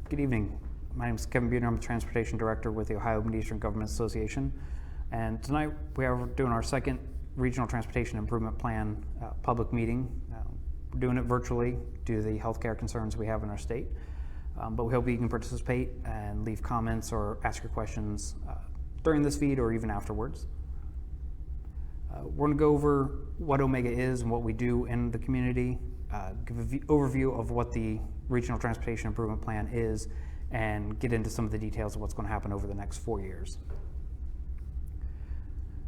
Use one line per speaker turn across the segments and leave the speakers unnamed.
Good evening. My name is Kevin Buhner. I'm the Transportation Director with the Ohio Mid-Eastern Government Association. And tonight we are doing our second Regional Transportation Improvement Plan public meeting. We're doing it virtually due to the healthcare concerns we have in our state. But we hope you can participate and leave comments or ask your questions during this feed or even afterwards. We're going to go over what Omega is and what we do in the community, give an overview of what the Regional Transportation Improvement Plan is, and get into some of the details of what's going to happen over the next 4 years.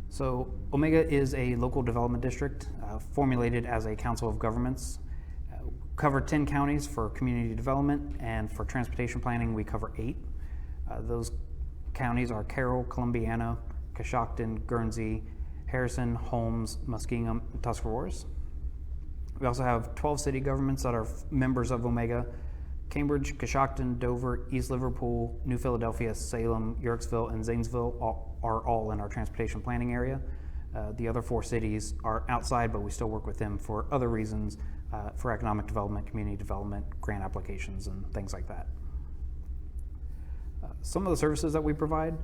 So Omega is a local development district formulated as a council of governments. Cover 10 counties for community development, and for transportation planning we cover 8. Those counties are Carroll, Columbiana, Coshocton, Guernsey, Harrison, Holmes, Muskingum, and Tuscarawas. We also have 12 city governments that are members of Omega: Cambridge, Coshocton, Dover, East Liverpool, New Philadelphia, Salem, Yorksville, and Zanesville are all in our transportation planning area. The other 4 cities are outside, but we still work with them for other reasons, for economic development, community development, grant applications, and things like that. Some of the services that we provide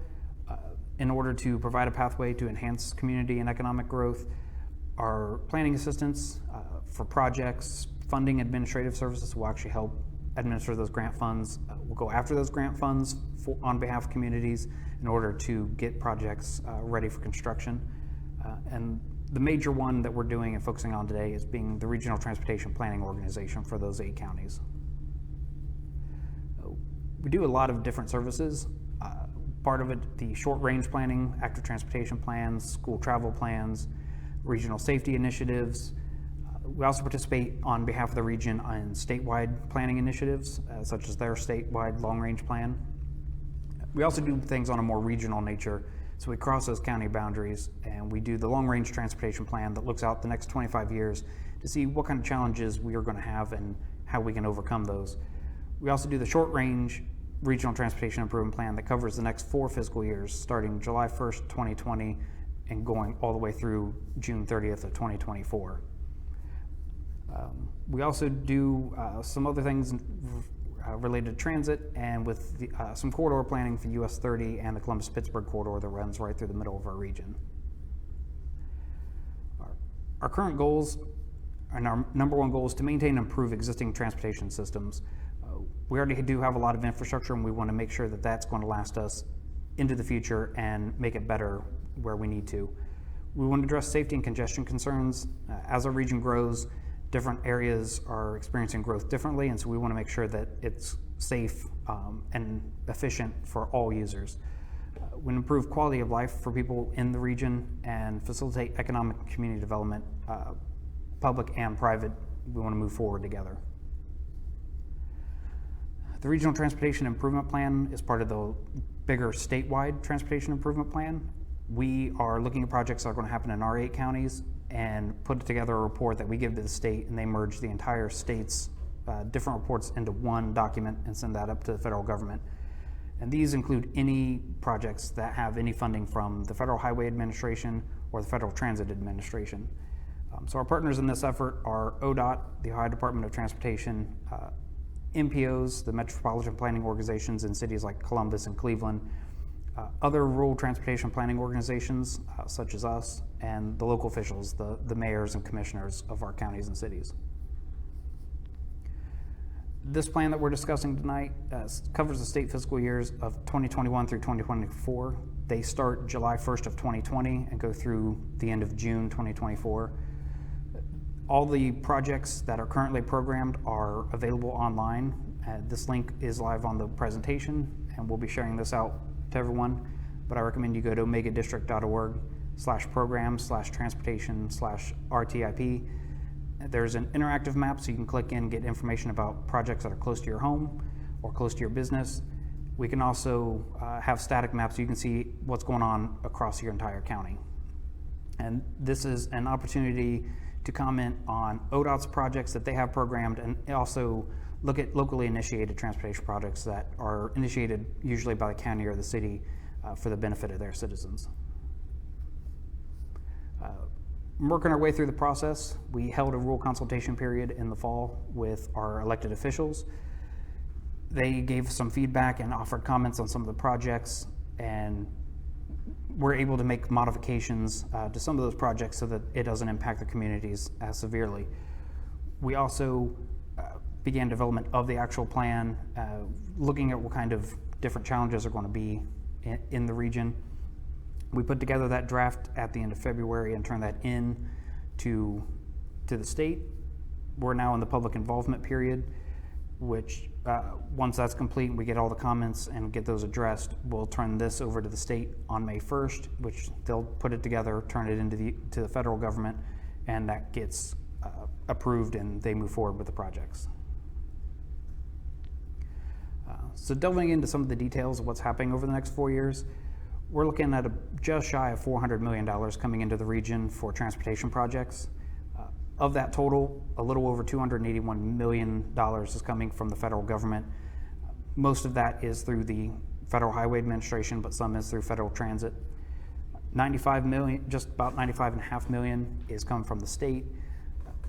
in order to provide a pathway to enhance community and economic growth are planning assistance for projects, funding, administrative services will actually help administer those grant funds. We'll go after those grant funds on behalf of communities in order to get projects ready for construction. And the major one that we're doing and focusing on today is being the Regional Transportation Planning Organization for those 8 counties. We do a lot of different services. Part of it, the short-range planning, active transportation plans, school travel plans, regional safety initiatives. We also participate on behalf of the region on statewide planning initiatives, such as their statewide long-range plan. We also do things on a more regional nature, so we cross those county boundaries and we do the long-range transportation plan that looks out the next 25 years to see what kind of challenges we are going to have and how we can overcome those. We also do the short-range Regional Transportation Improvement Plan that covers the next 4 fiscal years, starting July 1st, 2020, and going all the way through June 30th of 2024. We also do some other things related to transit, and with some corridor planning for US 30 and the Columbus-Pittsburgh corridor that runs right through the middle of our region. Our current goals, and our number one goal, is to maintain and improve existing transportation systems. We already do have a lot of infrastructure, and we want to make sure that that's going to last us into the future and make it better where we need to. We want to address safety and congestion concerns. As our region grows, different areas are experiencing growth differently, and so we want to make sure that it's safe and efficient for all users. We improve quality of life for people in the region and facilitate economic and community development, public and private. We want to move forward together. The Regional Transportation Improvement Plan is part of the bigger statewide Transportation Improvement Plan. We are looking at projects that are going to happen in our 8 counties and put together a report that we give to the state, and they merge the entire state's different reports into one document and send that up to the federal government. And these include any projects that have any funding from the Federal Highway Administration or the Federal Transit Administration. So our partners in this effort are ODOT, the Ohio Department of Transportation, MPOs, the Metropolitan Planning Organizations in cities like Columbus and Cleveland, other rural transportation planning organizations such as us, and the local officials, the mayors and commissioners of our counties and cities. This plan that we're discussing tonight covers the state fiscal years of 2021 through 2024. They start July 1st of 2020 and go through the end of June 2024. All the projects that are currently programmed are available online. This link is live on the presentation, and we'll be sharing this out to everyone, but I recommend you go to omegadistrict.org/program/transportation/RTIP. There's an interactive map, so you can click in and get information about projects that are close to your home or close to your business. We can also have static maps so you can see what's going on across your entire county. And this is an opportunity to comment on ODOT's projects that they have programmed, and also look at locally initiated transportation projects that are initiated usually by the county or the city for the benefit of their citizens. Working our way through the process, we held a rural consultation period in the fall with our elected officials. They gave some feedback and offered comments on some of the projects, and we're able to make modifications to some of those projects so that it doesn't impact the communities as severely. We also began development of the actual plan, looking at what kind of different challenges are going to be in the region. We put together that draft at the end of February and turned that in to the state. We're now in the public involvement period, which once that's complete, we get all the comments and get those addressed, we'll turn this over to the state on May 1st, which they'll put it together, turn it into to the federal government, and that gets approved and they move forward with the projects. So delving into some of the details of what's happening over the next 4 years, we're looking at just shy of $400 million coming into the region for transportation projects. Of that total, a little over $281 million is coming from the federal government. Most of that is through the Federal Highway Administration, but some is through Federal Transit. 95 million, just about 95.5 million is coming from the state.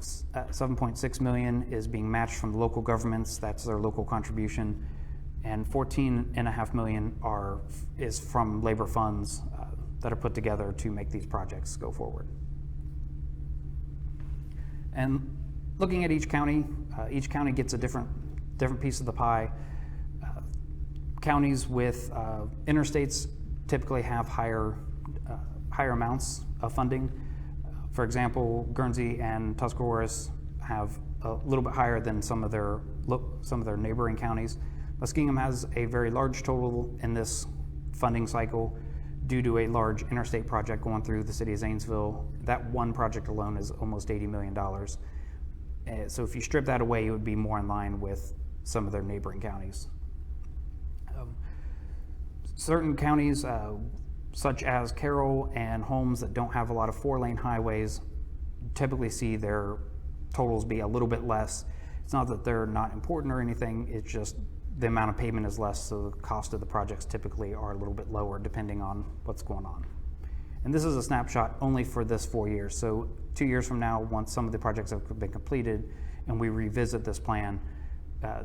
7.6 million is being matched from the local governments, that's their local contribution. And 14.5 million is from labor funds that are put together to make these projects go forward. And looking at each county gets a different piece of the pie. Counties with interstates typically have higher amounts of funding. For example, Guernsey and Tuscarawas have a little bit higher than some of their neighboring counties. Muskingum has a very large total in this funding cycle due to a large interstate project going through the city of Zanesville. That one project alone is almost $80 million. So if you strip that away, it would be more in line with some of their neighboring counties. Certain counties, such as Carroll and Holmes, that don't have a lot of 4-lane highways, typically see their totals be a little bit less. It's not that they're not important or anything, it's just the amount of pavement is less, so the cost of the projects typically are a little bit lower depending on what's going on. And this is a snapshot only for this 4 years. So 2 years from now, once some of the projects have been completed and we revisit this plan,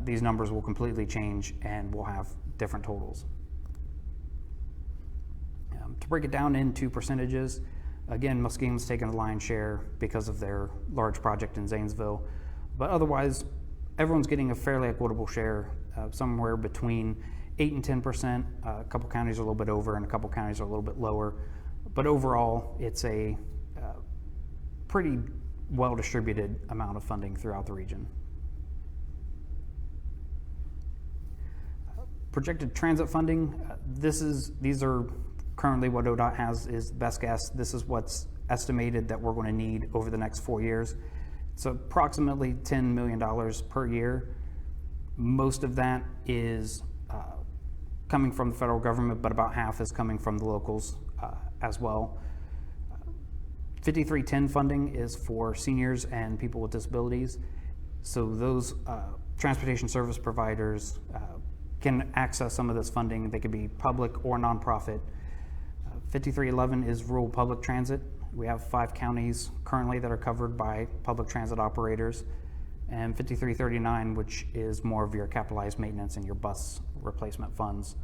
these numbers will completely change and we'll have different totals. To break it down into percentages, again, Muskingum's taken the lion's share because of their large project in Zanesville, but otherwise, everyone's getting a fairly equitable share, somewhere between 8 and 10%. A couple counties are a little bit over and a couple counties are a little bit lower, but overall, it's a pretty well-distributed amount of funding throughout the region. Projected transit funding, these are currently what ODOT has is best guess. This is what's estimated that we're going to need over the next 4 years. It's approximately $10 million per year. Most of that is coming from the federal government, but about half is coming from the locals as well. 5310 funding is for seniors and people with disabilities. So those transportation service providers can access some of this funding. They could be public or nonprofit. 5311 is rural public transit. We have 5 counties currently that are covered by public transit operators, and 5339, which is more of your capitalized maintenance and your bus replacement funds.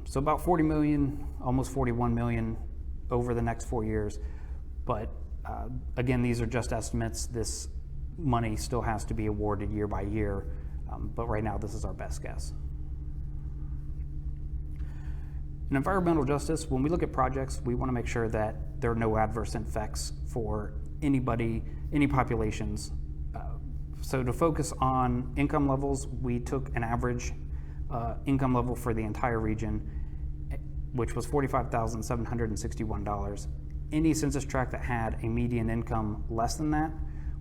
So about 40 million, almost 41 million over the next 4 years. But again, these are just estimates. This money still has to be awarded year by year, but right now this is our best guess. In environmental justice, when we look at projects, we want to make sure that there are no adverse effects for anybody, any populations. So to focus on income levels, we took an average income level for the entire region, which was $45,761. Any census tract that had a median income less than that,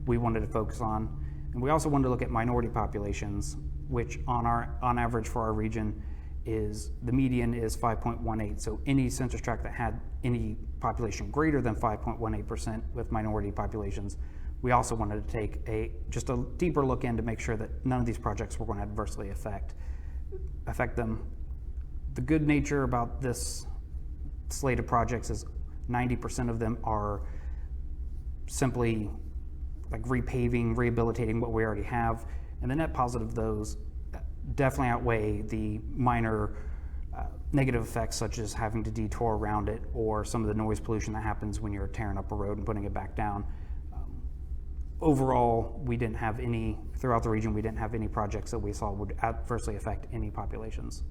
we wanted to focus on. And we also wanted to look at minority populations, which on average for our region is the median is 5.18. So any census tract that had any population greater than 5.18% with minority populations, we also wanted to take just a deeper look in to make sure that none of these projects were going to adversely affect them. The good nature about this slate of projects is 90% of them are simply like repaving, rehabilitating what we already have, and the net positive of those definitely outweigh the minor negative effects, such as having to detour around it, or some of the noise pollution that happens when you're tearing up a road and putting it back down. Overall, we didn't have any, throughout the region, we didn't have any projects that we saw would adversely affect any populations.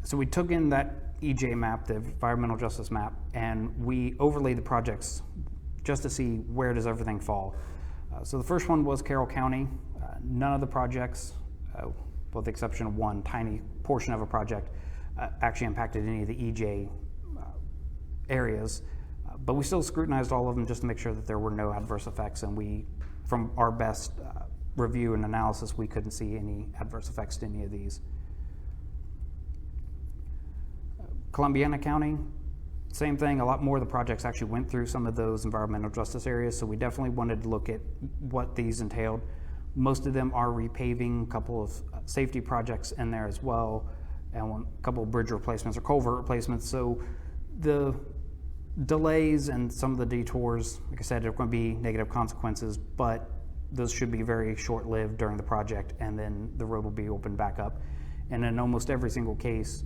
So we took in that EJ map, the environmental justice map, and we overlaid the projects just to see where does everything fall. So the first one was Carroll County. None of the projects, with the exception of one tiny portion of a project, actually impacted any of the EJ areas. But we still scrutinized all of them just to make sure that there were no adverse effects, and we, from our best review and analysis, we couldn't see any adverse effects to any of these. Columbiana County, same thing. A lot more of the projects actually went through some of those environmental justice areas, so we definitely wanted to look at what these entailed. Most of them are repaving, a couple of safety projects in there as well, and a couple of bridge replacements or culvert replacements. So the delays and some of the detours, like I said, there are going to be negative consequences, but those should be very short-lived during the project, and then the road will be opened back up. And in almost every single case,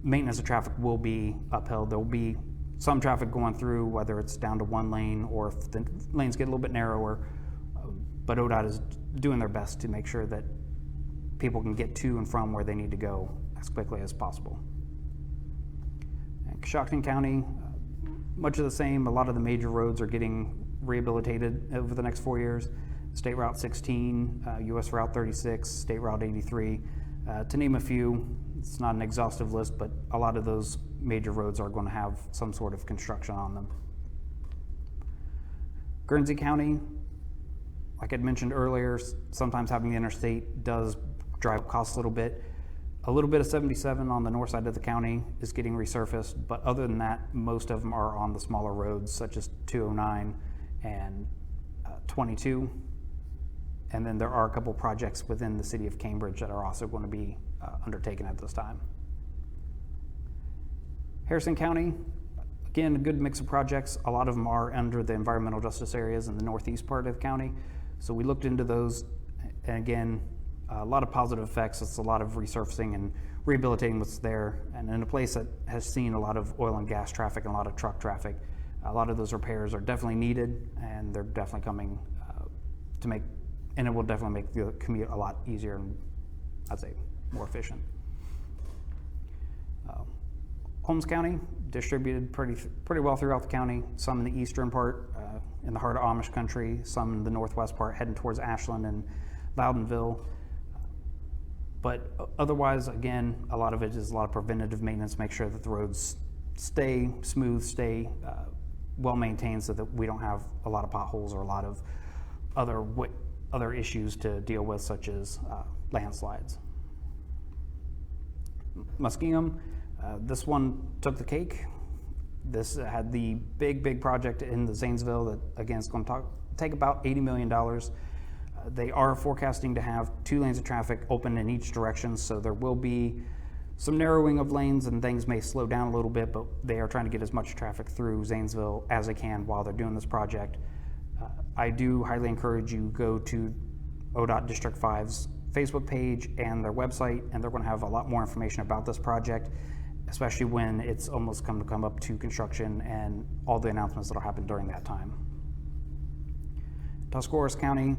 maintenance of traffic will be upheld. There will be some traffic going through, whether it's down to one lane or if the lanes get a little bit narrower, but ODOT is doing their best to make sure that people can get to and from where they need to go as quickly as possible. And Coshocton County, much of the same. A lot of the major roads are getting rehabilitated over the next 4 years. State Route 16, US Route 36, State Route 83, to name a few. It's not an exhaustive list, but a lot of those major roads are going to have some sort of construction on them. Guernsey County, like I'd mentioned earlier, sometimes having the interstate does drive costs a little bit. A little bit of 77 on the north side of the county is getting resurfaced, but other than that, most of them are on the smaller roads, such as 209 and 22. And then there are a couple projects within the city of Cambridge that are also going to be undertaken at this time. Harrison County, again, a good mix of projects. A lot of them are under the environmental justice areas in the northeast part of the county. So we looked into those, and again, a lot of positive effects. It's a lot of resurfacing and rehabilitating what's there. And in a place that has seen a lot of oil and gas traffic and a lot of truck traffic, a lot of those repairs are definitely needed, and they're definitely coming to make, and it will definitely make the commute a lot easier and, I'd say, more efficient. Holmes County, distributed pretty well throughout the county. Some in the eastern part, in the heart of Amish country. Some in the northwest part, heading towards Ashland and Loudonville. But otherwise, again, a lot of it is a lot of preventative maintenance. Make sure that the roads stay smooth, stay well maintained, so that we don't have a lot of potholes or a lot of other issues to deal with, such as landslides. Muskingum, this one took the cake. This had the big project in the Zanesville that, again, is going to take about $80 million. They are forecasting to have 2 lanes of traffic open in each direction, so there will be some narrowing of lanes and things may slow down a little bit, but they are trying to get as much traffic through Zanesville as they can while they're doing this project. I do highly encourage you go to ODOT District 5's Facebook page and their website, and they're going to have a lot more information about this project, especially when it's almost come up to construction and all the announcements that'll happen during that time. Tuscarawas County,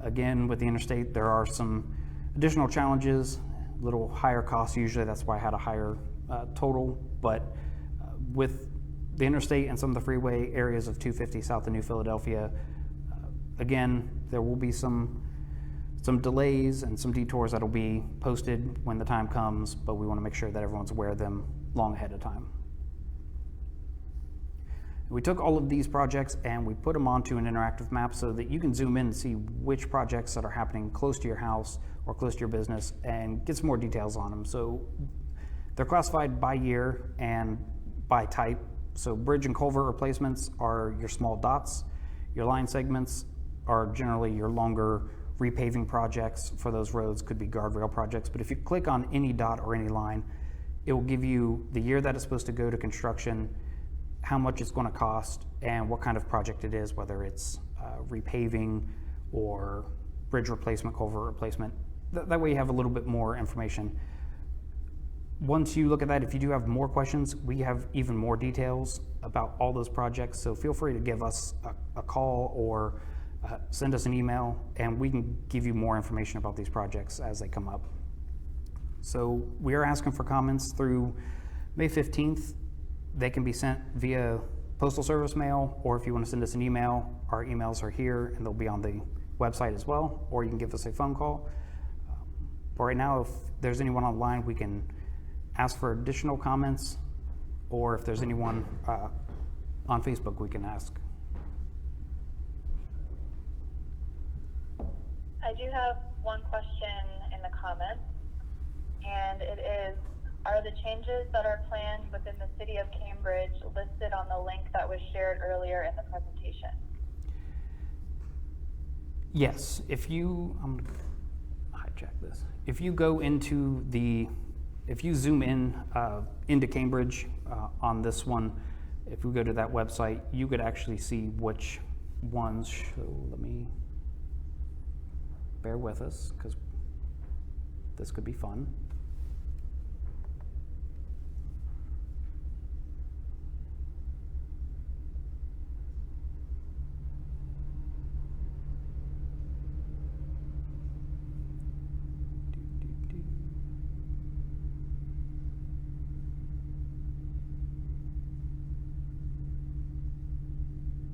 again, with the interstate, there are some additional challenges, a little higher costs usually. That's why I had a higher total, but with the interstate and some of the freeway areas of 250 south of New Philadelphia, again, there will be some delays and some detours that'll be posted when the time comes, but we want to make sure that everyone's aware of them long ahead of time. We took all of these projects and we put them onto an interactive map so that you can zoom in and see which projects that are happening close to your house or close to your business and get some more details on them. So they're classified by year and by type. So bridge and culvert replacements are your small dots. Your line segments are generally your longer repaving projects for those roads, could be guardrail projects. But if you click on any dot or any line, it will give you the year that it's supposed to go to construction, how much it's going to cost, and what kind of project it is, whether it's repaving or bridge replacement, culvert replacement. That way you have a little bit more information. Once you look at that, if you do have more questions, we have even more details about all those projects. So feel free to give us a call or send us an email, and we can give you more information about these projects as they come up. So we are asking for comments through May 15th. They can be sent via postal service mail, or if you want to send us an email, our emails are here and they'll be on the website as well, or you can give us a phone call. But right now, if there's anyone online, we can ask for additional comments, or if there's anyone on Facebook, we can ask.
I do have one question in the comments, and it is, are the changes that are planned within the city of Cambridge listed on the link that was shared earlier in the presentation?
Yes, I'm gonna hijack this. If you go into if you zoom in into Cambridge on this one, if we go to that website, you could actually see which ones. So let me, bear with us, because this could be fun.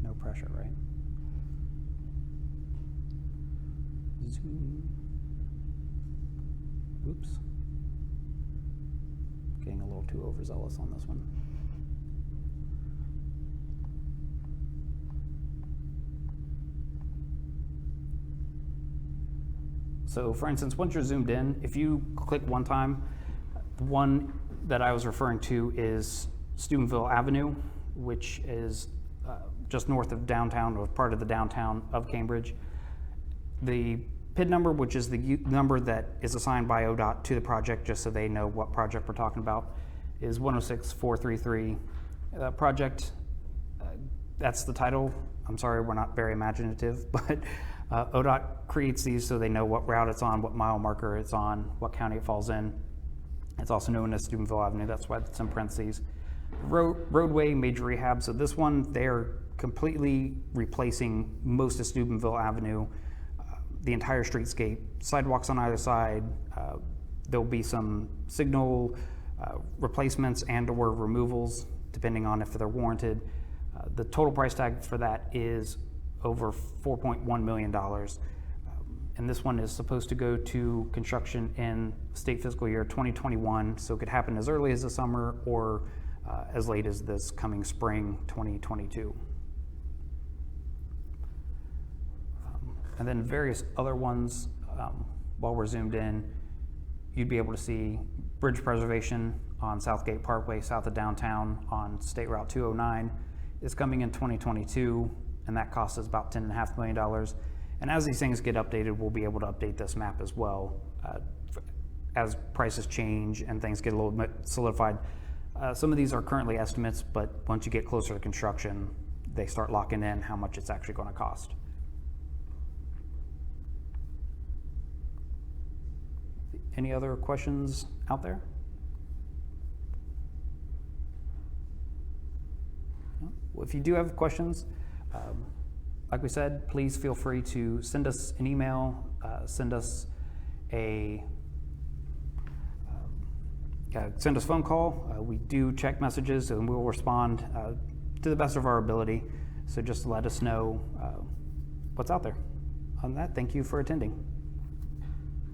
No pressure, right? Zoom. Oops. Getting a little too overzealous on this one. So for instance, once you're zoomed in, if you click one time, the one that I was referring to is Steubenville Avenue, which is just north of downtown, or part of the downtown of Cambridge. The PID number, which is the number that is assigned by ODOT to the project, just so they know what project we're talking about, is 106433. Project, that's the title. I'm sorry, we're not very imaginative, but ODOT creates these so they know what route it's on, what mile marker it's on, what county it falls in. It's also known as Steubenville Avenue, that's why it's in parentheses. Roadway major rehab, so this one, they're completely replacing most of Steubenville Avenue, the entire streetscape, sidewalks on either side. There'll be some signal replacements and or removals, depending on if they're warranted. The total price tag for that is over $4.1 million. And this one is supposed to go to construction in state fiscal year 2021, so it could happen as early as the summer or as late as this coming spring 2022. And then various other ones, while we're zoomed in, you'd be able to see bridge preservation on Southgate Parkway, south of downtown on State Route 209. It's coming in 2022, and that cost us about $10.5 million. And as these things get updated, we'll be able to update this map as well. As prices change and things get a little bit solidified. Some of these are currently estimates, but once you get closer to construction, they start locking in how much it's actually going to cost. Any other questions out there? Well, if you do have questions, like we said, please feel free to send us an email, send us a phone call. We do check messages and we'll respond to the best of our ability. So just let us know what's out there. On that, thank you for attending.